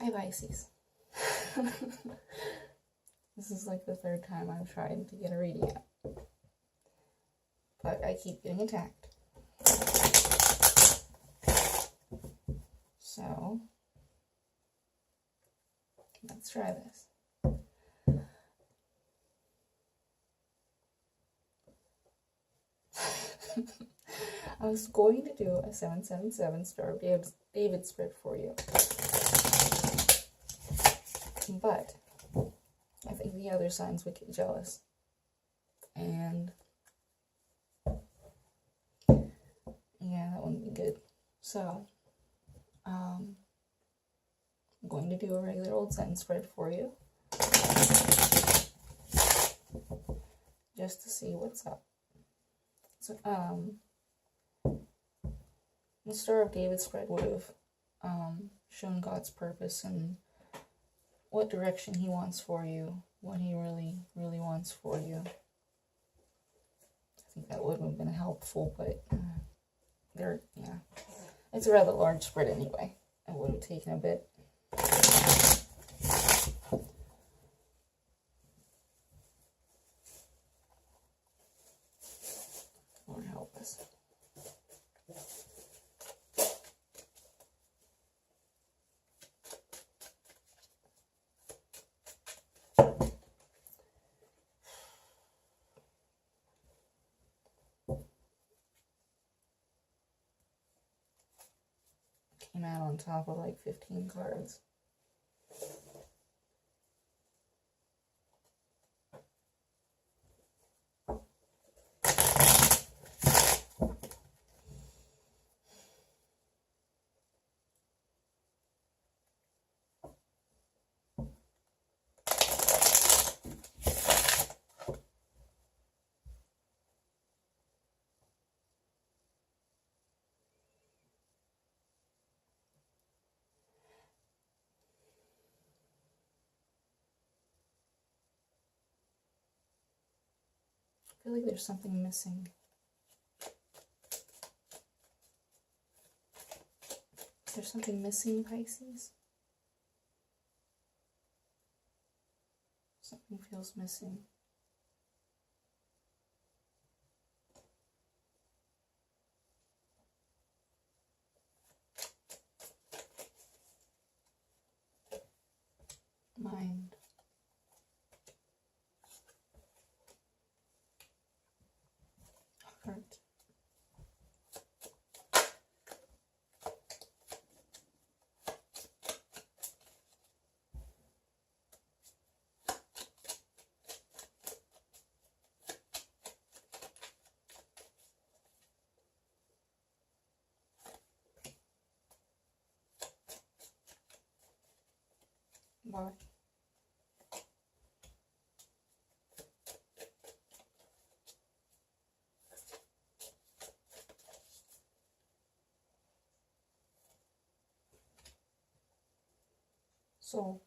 Hi Pisces. This is like the third time I've tried to get a reading out, but I keep getting attacked. So, let's try this. I was going to do a 777 Star of David spread for you, but I think the other signs would get jealous, and yeah, that wouldn't be good. So, I'm going to do a regular old Zen spread for you, just to see what's up. So, the Star of David spread would have shown God's purpose and what direction He wants for you, what He really, really wants for you. I think that would have been helpful, but yeah, it's a rather large spread anyway. It would have taken a bit. Lord help us. Came out on top of like 15 cards. I feel like there's something missing. There's something missing, Pisces. Something feels missing. Mind. Heart. Body. Soul.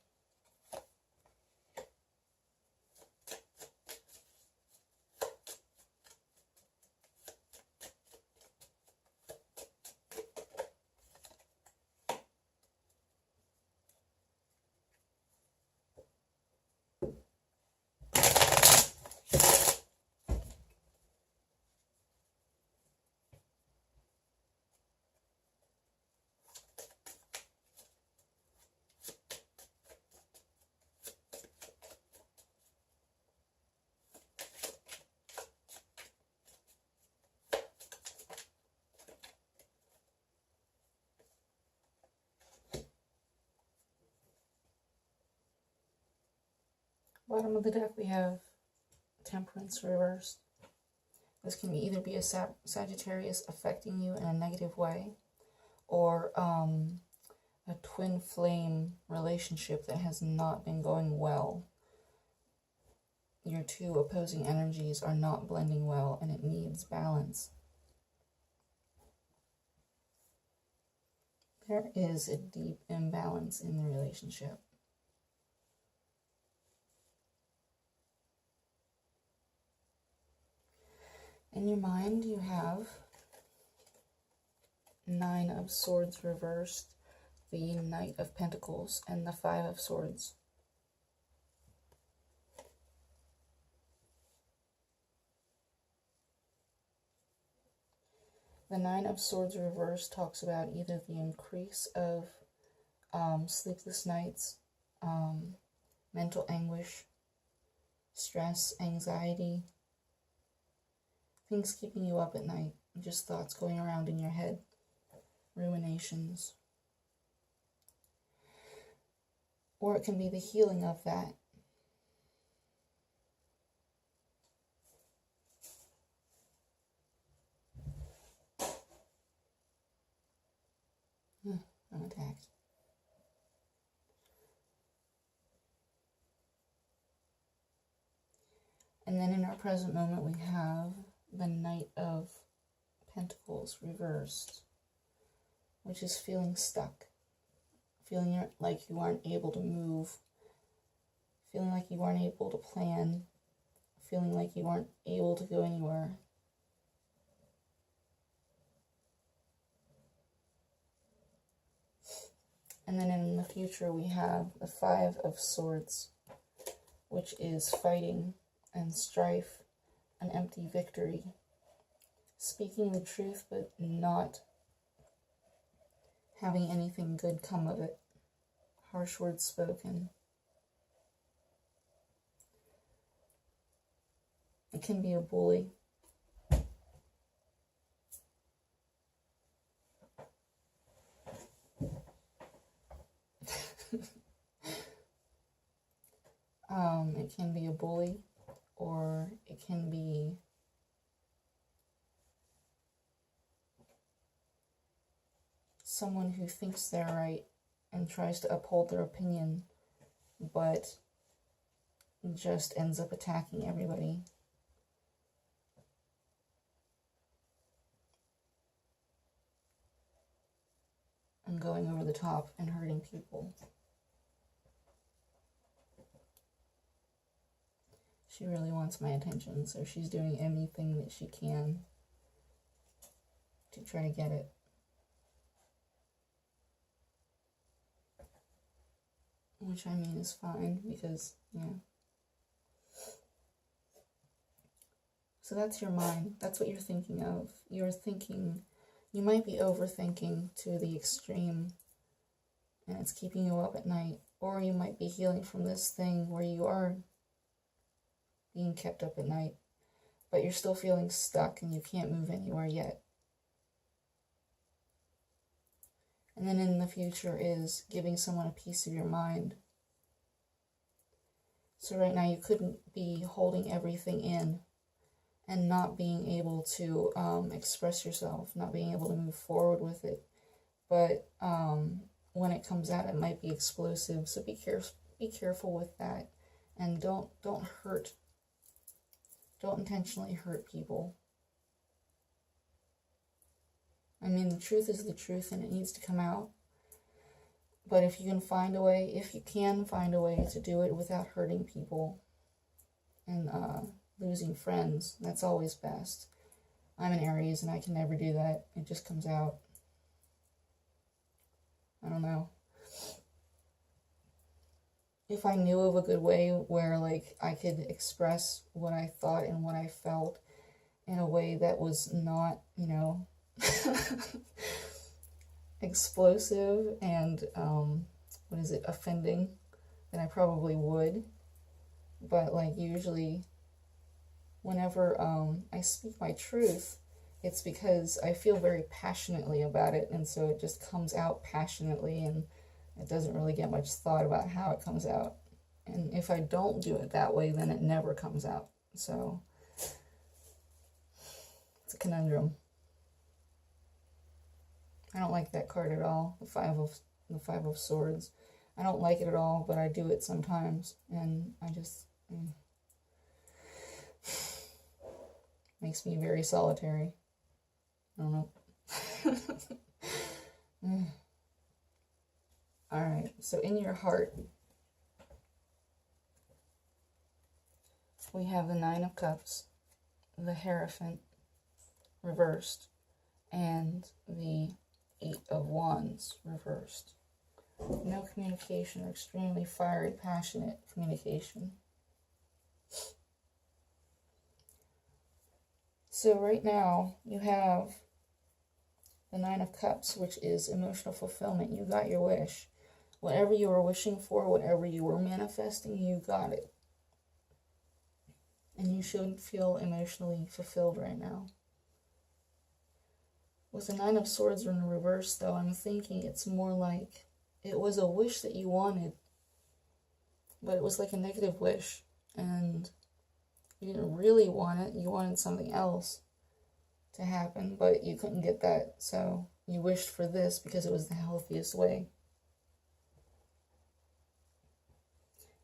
Bottom of the deck, we have Temperance reversed. This can either be a Sagittarius affecting you in a negative way, or a twin flame relationship that has not been going well. Your two opposing energies are not blending well, and it needs balance. There is a deep imbalance in the relationship. In your mind, you have 9 of Swords reversed, the Knight of Pentacles and the Five of Swords. The Nine of Swords reversed talks about either the increase of sleepless nights, mental anguish, stress, anxiety, things keeping you up at night, just thoughts going around in your head, ruminations. Or it can be the healing of that. I'm attacked. And then in our present moment we have the Knight of Pentacles reversed, which is feeling stuck, feeling like you aren't able to move, feeling like you aren't able to plan, feeling like you aren't able to go anywhere. And then in the future we have the Five of Swords, which is fighting and strife, an empty victory, speaking the truth but not having anything good come of it, harsh words spoken. It can be a bully. It can be a bully, or it can be someone who thinks they're right and tries to uphold their opinion, but just ends up attacking everybody. And going over the top and hurting people. She really wants my attention, so she's doing anything that she can to try to get it. Which, I mean, is fine, because, yeah. So that's your mind. That's what you're thinking of. You're thinking, you might be overthinking to the extreme, and it's keeping you up at night. Or you might be healing from this thing where you are being kept up at night, but you're still feeling stuck and you can't move anywhere yet. And then in the future is giving someone a piece of your mind. So right now you couldn't be holding everything in and not being able to express yourself, not being able to move forward with it. But when it comes out, it might be explosive. So be careful with that, and don't hurt. Don't intentionally hurt people. I mean, the truth is the truth, and it needs to come out. But if you can find a way, to do it without hurting people and losing friends, that's always best. I'm an Aries, and I can never do that. It just comes out. I don't know. If I knew of a good way where, like, I could express what I thought and what I felt in a way that was not, you know, explosive and, offending, then I probably would. But, like, usually, whenever I speak my truth, it's because I feel very passionately about it, and so it just comes out passionately, and it doesn't really get much thought about how it comes out. And if I don't do it that way, then it never comes out. So it's a conundrum. I don't like that card at all, the Five of Swords. I don't like it at all, but I do it sometimes, and I just makes me very solitary. I don't know. Alright, so in your heart, we have the Nine of Cups, the Hierophant reversed, and the Eight of Wands reversed. no communication, or extremely fiery, passionate communication. So right now, you have the Nine of Cups, which is emotional fulfillment. You got your wish. Whatever you were wishing for, whatever you were manifesting, you got it. And you should feel emotionally fulfilled right now. With the Nine of Swords in reverse, though, I'm thinking it's more like it was a wish that you wanted, but it was like a negative wish, and you didn't really want it. You wanted something else to happen, but you couldn't get that, so you wished for this because it was the healthiest way.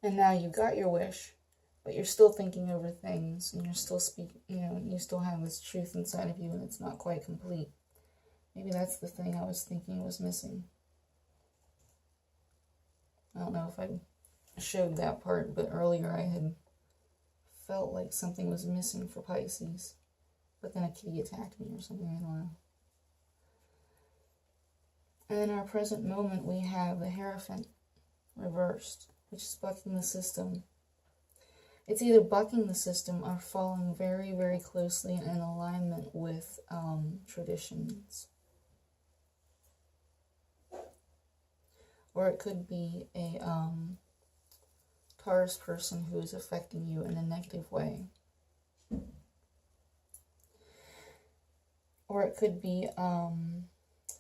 And now you got your wish, but you're still thinking over things, and you're still speaking, you still have this truth inside of you, and it's not quite complete. Maybe that's the thing I was thinking was missing. I don't know if I showed that part, but earlier I had felt like something was missing for Pisces. But then a kitty attacked me or something, I don't know. And in our present moment, we have the Hierophant reversed, which is bucking the system. It's either bucking the system or falling very, very closely in alignment with traditions. Or it could be a Taurus person who is affecting you in a negative way. Or it could be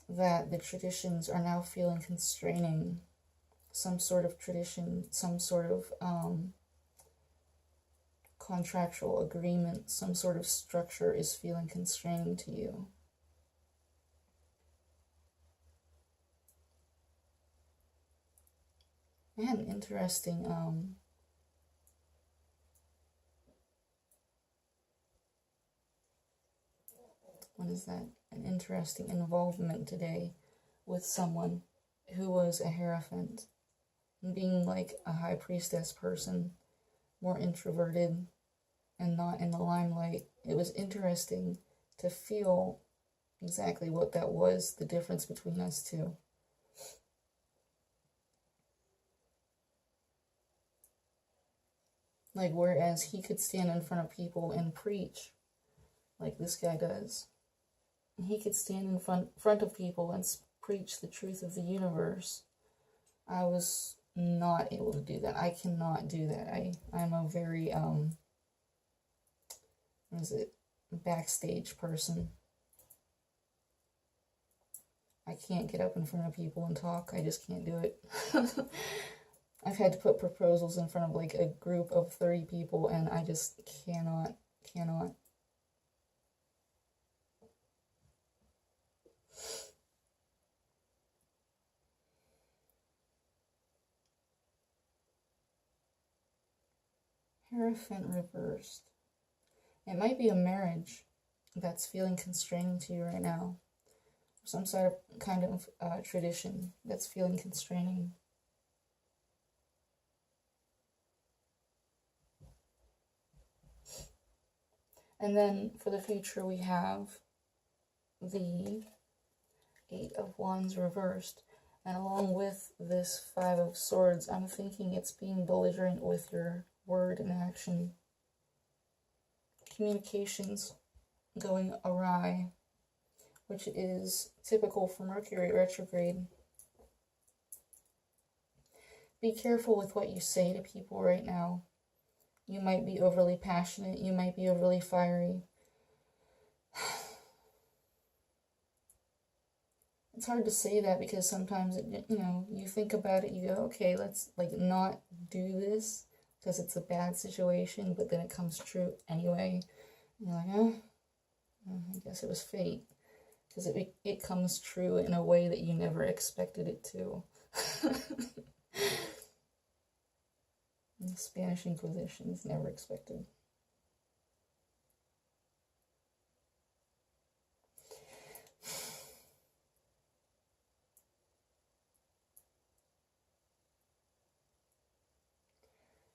that the traditions are now feeling constraining. Some sort of tradition, some sort of contractual agreement, some sort of structure is feeling constraining to you. I had an interesting an interesting involvement today with someone who was a Hierophant, being like a high priestess person, more introverted and not in the limelight. It was interesting to feel exactly what that was, the difference between us two. Like, whereas he could stand in front of people and preach, like this guy does, he could stand in front of people and preach the truth of the universe. I was not able to do that. I cannot do that. I'm a very, backstage person. I can't get up in front of people and talk. I just can't do it. I've had to put proposals in front of like a group of 30 people, and I just cannot. Hierophant reversed. It might be a marriage that's feeling constraining to you right now. Some sort of kind of tradition that's feeling constraining. And then for the future, we have the Eight of Wands reversed. And along with this Five of Swords, I'm thinking it's being belligerent with your word and action. Communications going awry, which is typical for Mercury retrograde. Be careful with what you say to people right now. You might be overly passionate. You might be overly fiery. It's hard to say that because sometimes, you think about it, you go, okay, let's not do this because it's a bad situation, but then it comes true anyway. And you're like, I guess it was fate. Because it comes true in a way that you never expected it to. The Spanish Inquisition is never expected.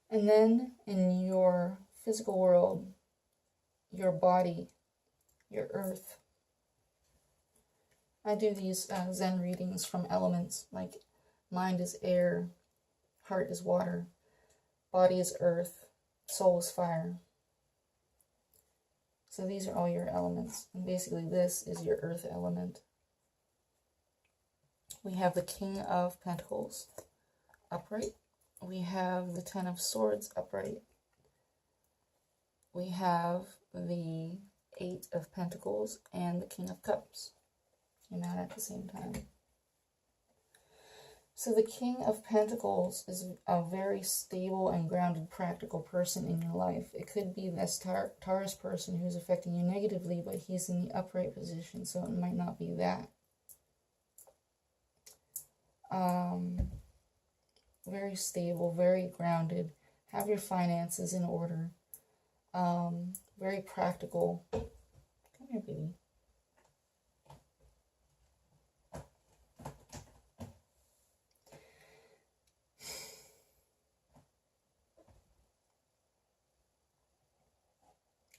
And then in your physical world, your body, your earth. I do these Zen readings from elements, like mind is air, heart is water, body is earth, soul is fire. So these are all your elements. And basically this is your earth element. We have the King of Pentacles upright. We have the Ten of Swords upright. We have the Eight of Pentacles and the King of Cups came out at the same time. So the King of Pentacles is a very stable and grounded, practical person in your life. It could be this Taurus person who's affecting you negatively, but he's in the upright position, so it might not be that. Very stable, very grounded. Have your finances in order. Very practical. Come here, baby.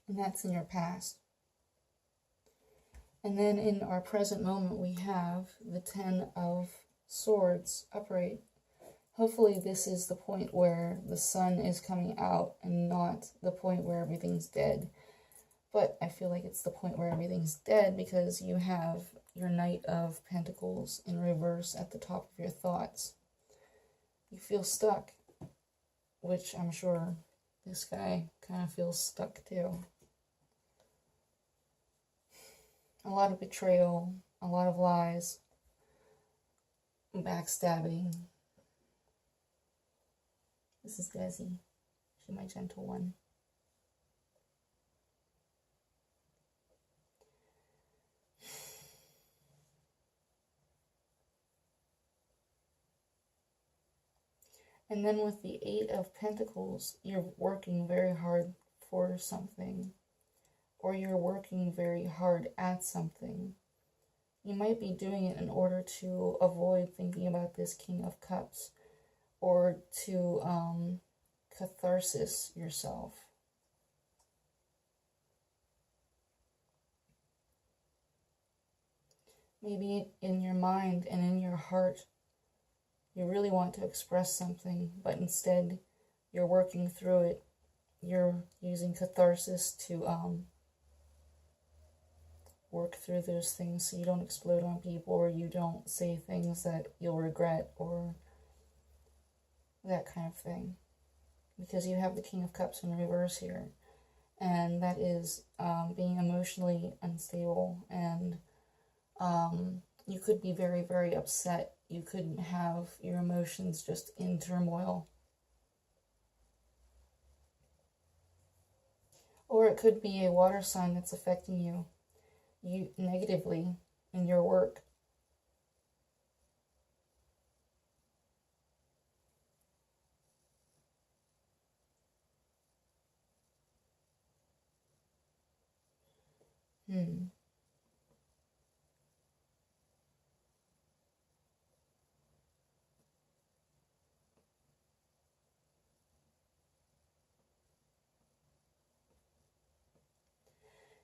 And that's in your past. And then in our present moment, we have the Ten of Swords upright. Hopefully this is the point where the sun is coming out and not the point where everything's dead. But I feel like it's the point where everything's dead because you have your Knight of Pentacles in reverse at the top of your thoughts. You feel stuck, which I'm sure this guy kind of feels stuck too. A lot of betrayal, a lot of lies, backstabbing. This is Desi. She's my gentle one. And then with the Eight of Pentacles, you're working very hard for something, or you're working very hard at something. You might be doing it in order to avoid thinking about this King of Cups, or to catharsis yourself. Maybe in your mind and in your heart, you really want to express something, but instead you're working through it. You're using catharsis to work through those things so you don't explode on people, or you don't say things that you'll regret, or that kind of thing. Because you have the King of Cups in reverse here. And that is being emotionally unstable. And you could be very, very upset. You could have your emotions just in turmoil. Or it could be a water sign that's affecting you negatively in your work.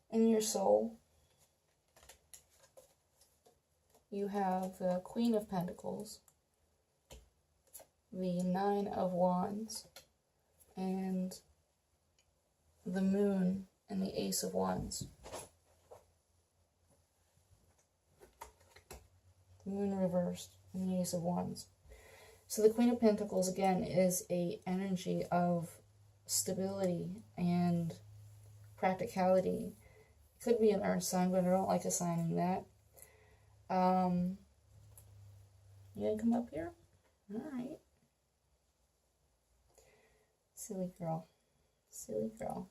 In your soul, you have the Queen of Pentacles, the Nine of Wands, and the Moon and the Ace of Wands. The Moon reversed and the Ace of Wands. So the Queen of Pentacles, again, is a energy of stability and practicality. It could be an earth sign, but I don't like assigning that. You gonna come up here? Alright. Silly girl. Silly girl.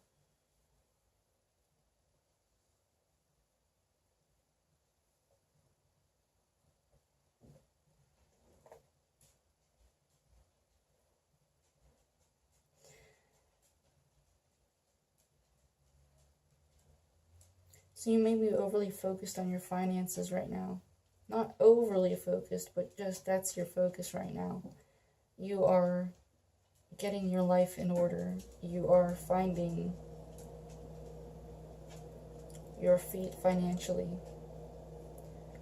So you may be overly focused on your finances right now. Not overly focused, but just that's your focus right now. You are getting your life in order. You are finding your feet financially.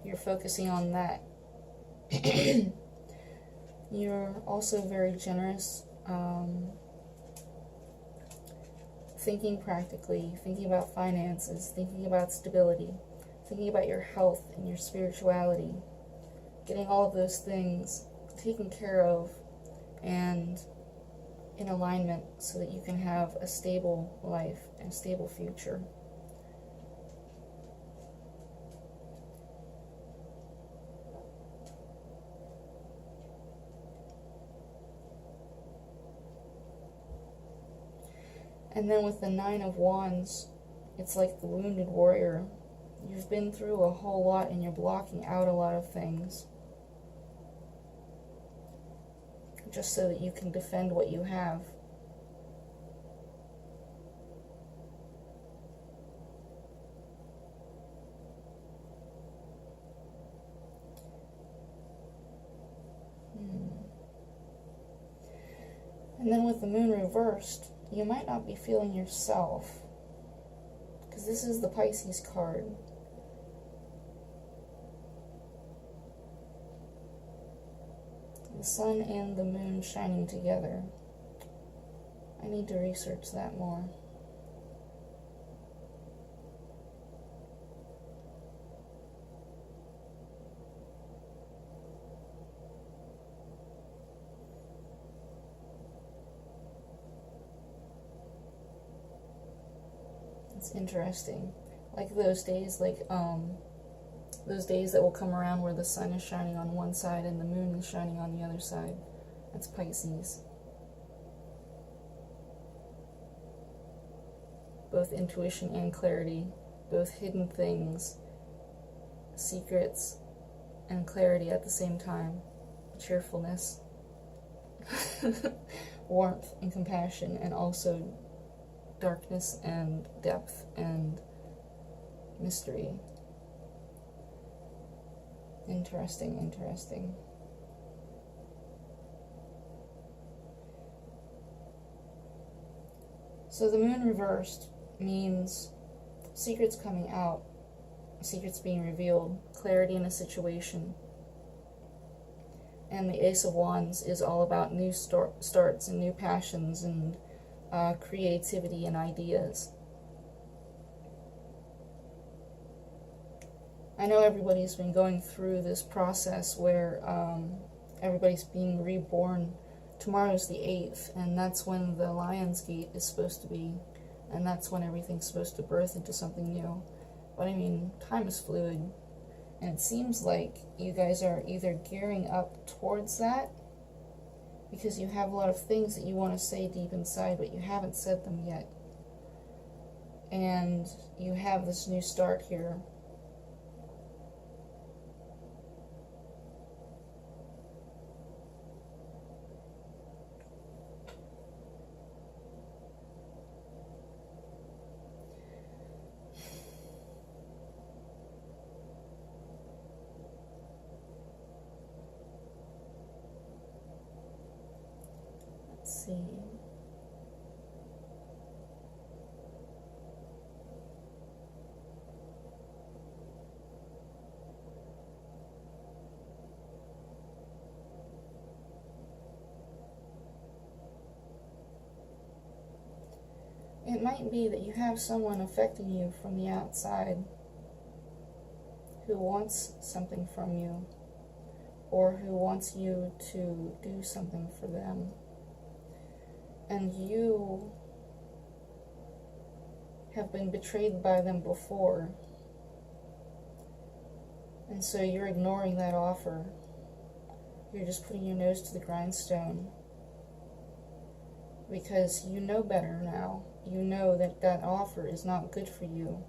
You're focusing on that. You're also very generous, thinking practically, thinking about finances, thinking about stability, thinking about your health and your spirituality, getting all of those things taken care of and in alignment so that you can have a stable life and a stable future. And then with the Nine of Wands, it's like the wounded warrior. You've been through a whole lot and you're blocking out a lot of things, just so that you can defend what you have. And then with the moon reversed, you might not be feeling yourself, because this is the Pisces card. The sun and the moon shining together. I need to research that more. It's interesting. Like those days, those days that will come around where the sun is shining on one side and the moon is shining on the other side. That's Pisces. Both intuition and clarity, both hidden things, secrets, and clarity at the same time. Cheerfulness, warmth and compassion, and also darkness and depth and mystery. Interesting, interesting. So the moon reversed means secrets coming out, secrets being revealed, clarity in a situation. And the Ace of Wands is all about new starts and new passions and creativity and ideas. I know everybody's been going through this process where everybody's being reborn. Tomorrow's the 8th, and that's when the Lion's Gate is supposed to be, and that's when everything's supposed to birth into something new. But I mean, time is fluid, and it seems like you guys are either gearing up towards that, because you have a lot of things that you want to say deep inside, but you haven't said them yet. And you have this new start here. Let's see. It might be that you have someone affecting you from the outside who wants something from you, or who wants you to do something for them. And you have been betrayed by them before. And so you're ignoring that offer. You're just putting your nose to the grindstone. Because you know better now. You know that that offer is not good for you.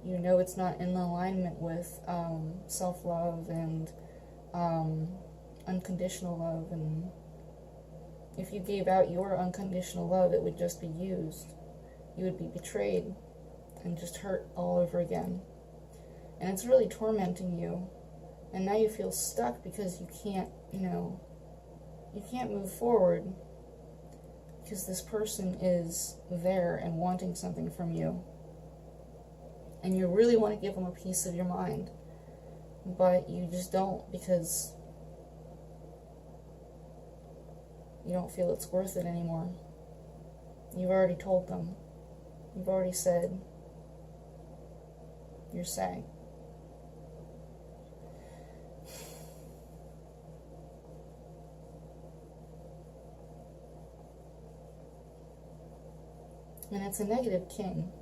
You know it's not in alignment with self-love and unconditional love. And if you gave out your unconditional love, it would just be used. You would be betrayed and just hurt all over again. And it's really tormenting you. And now you feel stuck because you can't, you can't move forward because this person is there and wanting something from you. And you really want to give them a piece of your mind, but you just don't, because you don't feel it's worth it anymore. You've already told them. You've already said you're saying. And it's a negative king.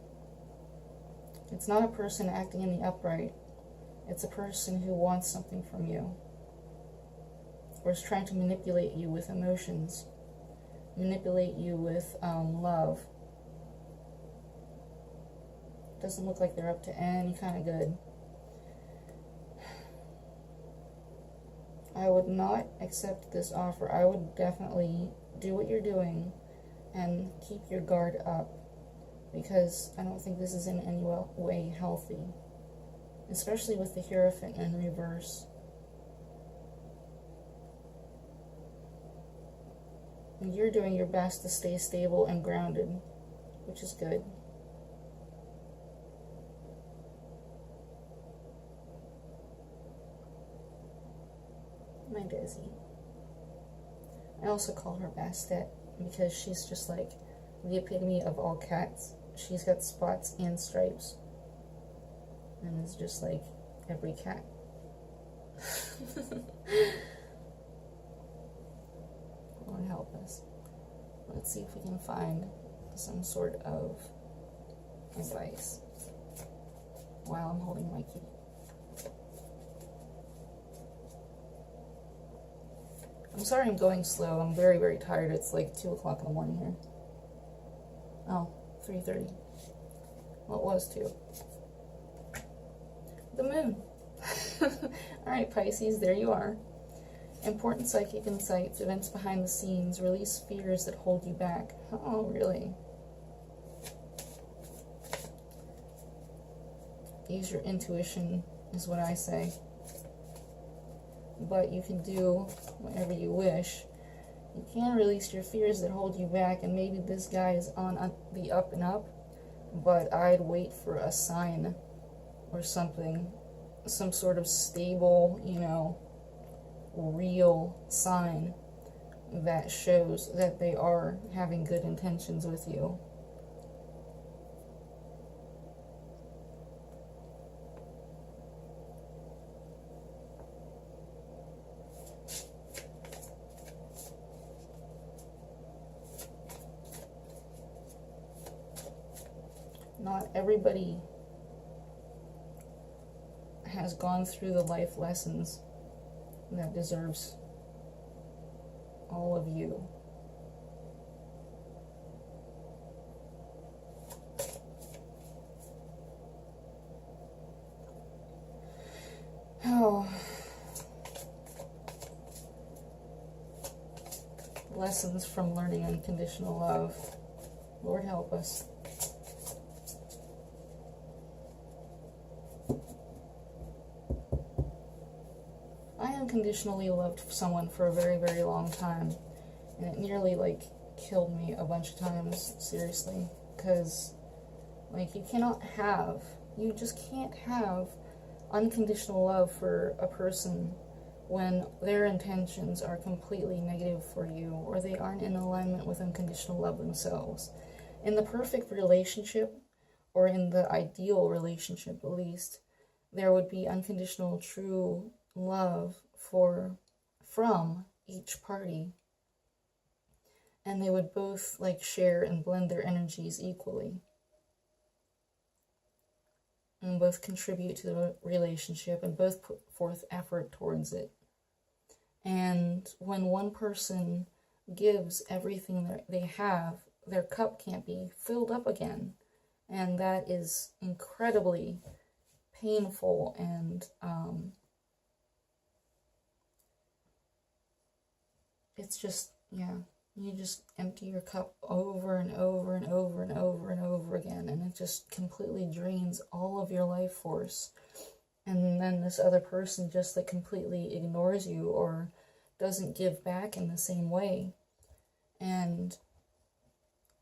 It's not a person acting in the upright. It's a person who wants something from you, or is trying to manipulate you with emotions, manipulate you with love. Doesn't look like they're up to any kind of good. I would not accept this offer. I would definitely do what you're doing and keep your guard up, because I don't think this is in any way healthy, especially with the Hierophant in reverse. You're doing your best to stay stable and grounded, which is good. My Desi. I also call her Bastet because she's just like the epitome of all cats. She's got spots and stripes, and it's just like every cat. Lord help us. Let's see if we can find some sort of advice while I'm holding my key. I'm sorry I'm going slow. I'm very, very tired. It's like 2 o'clock in the morning here. Oh, 3:30. Well, it was 2. The moon. Alright, Pisces, there you are. Important psychic insights, events behind the scenes, release fears that hold you back. Oh, really? Use your intuition, is what I say. But you can do whatever you wish. You can release your fears that hold you back, and maybe this guy is on the up and up, but I'd wait for a sign or something, some sort of stable, you know, real sign that shows that they are having good intentions with you. Not everybody has gone through the life lessons that deserves all of you. Oh, lessons from learning unconditional love. Lord help us. I unconditionally loved someone for a very, very long time, and it nearly, like, killed me a bunch of times, seriously, because, like, you just can't have unconditional love for a person when their intentions are completely negative for you, or they aren't in alignment with unconditional love themselves. In the perfect relationship, or in the ideal relationship at least, there would be unconditional true love from each party, and they would both like share and blend their energies equally, and both contribute to the relationship, and both put forth effort towards it. And when one person gives everything that they have, their cup can't be filled up again, and that is incredibly painful, and it's just, yeah, you just empty your cup over and over and over and over and over again, and it just completely drains all of your life force. And then this other person just like completely ignores you or doesn't give back in the same way. And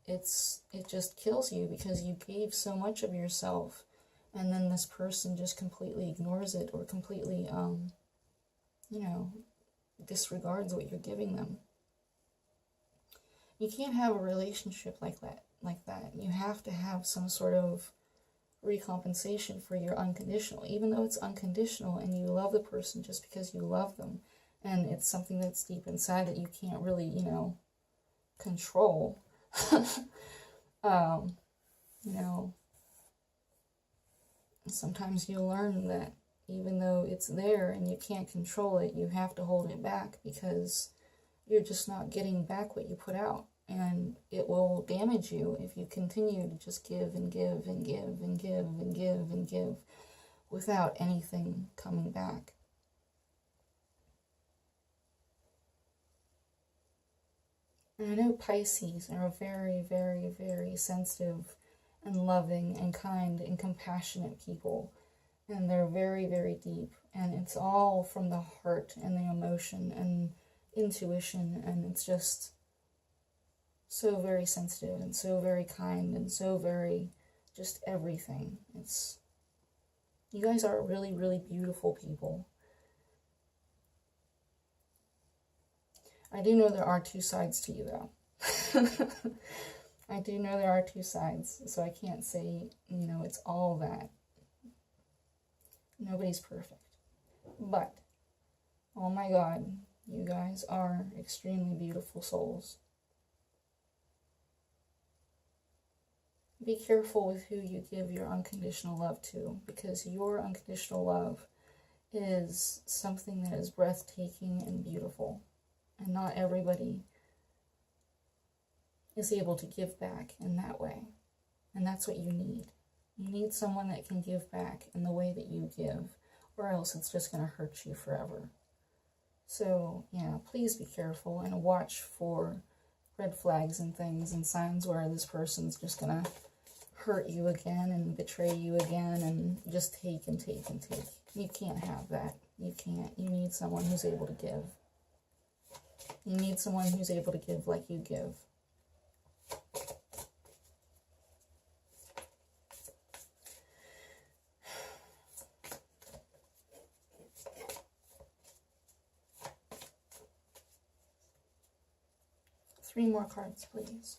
it just kills you because you gave so much of yourself, and then this person just completely ignores it, or completely, you know, disregards what you're giving them. You can't have a relationship like that. You have to have some sort of recompensation for your unconditional, even though it's unconditional and you love the person just because you love them, and it's something that's deep inside that you can't really, you know, control. You know, sometimes you learn that even though it's there and you can't control it, you have to hold it back because you're just not getting back what you put out. And it will damage you if you continue to just give and give and give and give and give and give without anything coming back. And I know Pisces are very, very, very sensitive and loving and kind and compassionate people. And they're very, very deep. And it's all from the heart and the emotion and intuition. And it's just so very sensitive and so very kind and so very just everything. You guys are really, really beautiful people. I do know there are two sides to you, though. I do know there are two sides, so I can't say, you know, it's all that. Nobody's perfect. But, oh my God, you guys are extremely beautiful souls. Be careful with who you give your unconditional love to, because your unconditional love is something that is breathtaking and beautiful. And not everybody is able to give back in that way. And that's what you need. You need someone that can give back in the way that you give, or else it's just going to hurt you forever. So, yeah, please be careful and watch for red flags and things and signs where this person's just going to hurt you again and betray you again and just take and take and take. You can't have that. You can't. You need someone who's able to give. You need someone who's able to give like you give. Three more cards, please.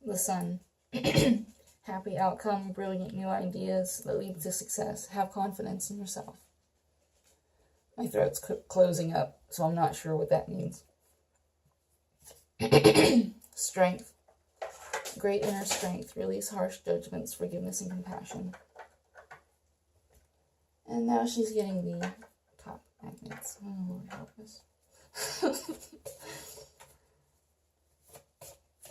The Sun. Happy outcome, brilliant new ideas that lead to success. Have confidence in yourself. My throat's closing up, so I'm not sure what that means. Strength. Great inner strength. Release harsh judgments, forgiveness, and compassion. And now she's getting the top magnets. Oh, Lord help us.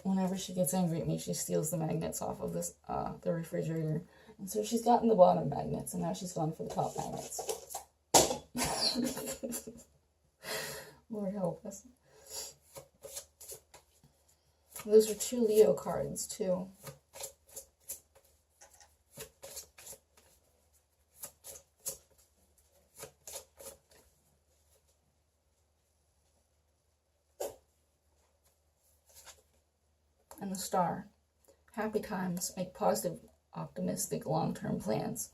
Whenever she gets angry at me, she steals the magnets off of this the refrigerator. And so she's gotten the bottom magnets, and now she's gone for the top magnets. Lord help us. Those are two Leo cards, too. And the Star. Happy times. Make positive, optimistic, long-term plans.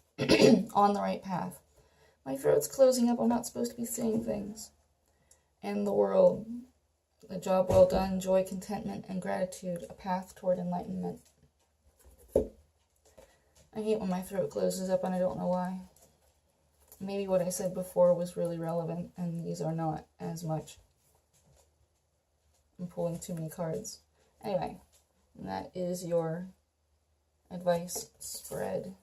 On the right path. My throat's closing up. I'm not supposed to be saying things. And the World. A job well done. Joy, contentment, and gratitude. A path toward enlightenment. I hate when my throat closes up and I don't know why. Maybe what I said before was really relevant and these are not as much. I'm pulling too many cards. Anyway. And that is your advice spread.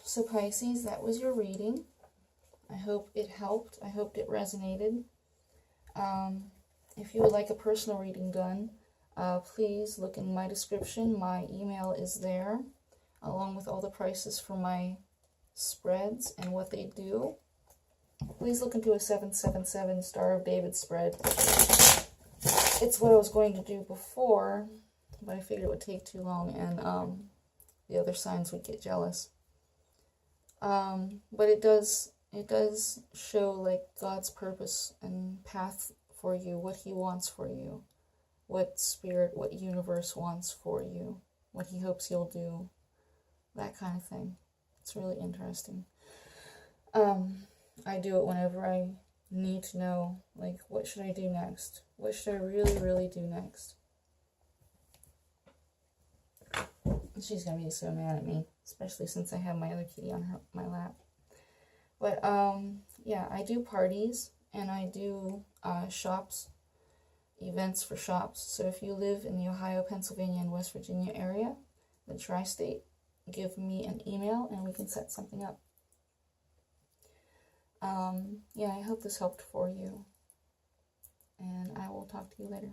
So Pisces, that was your reading. I hope it helped. I hope it resonated. If you would like a personal reading done, please look in my description. My email is there, along with all the prices for my spreads and what they do. Please look into a 777 Star of David spread. It's what I was going to do before, but I figured it would take too long and the other signs would get jealous. But it does it does show like God's purpose and path for you, what he wants for you, what spirit, what universe wants for you, what he hopes you'll do, that kind of thing. It's really interesting. I do it whenever I need to know, like, what should I do next? What should I really, really do next? She's gonna be so mad at me, especially since I have my other kitty on my lap. But, yeah, I do parties, and I do shops, events for shops. So if you live in the Ohio, Pennsylvania, and West Virginia area, the tri-state, give me an email, and we can set something up. Yeah, I hope this helped for you, and I will talk to you later.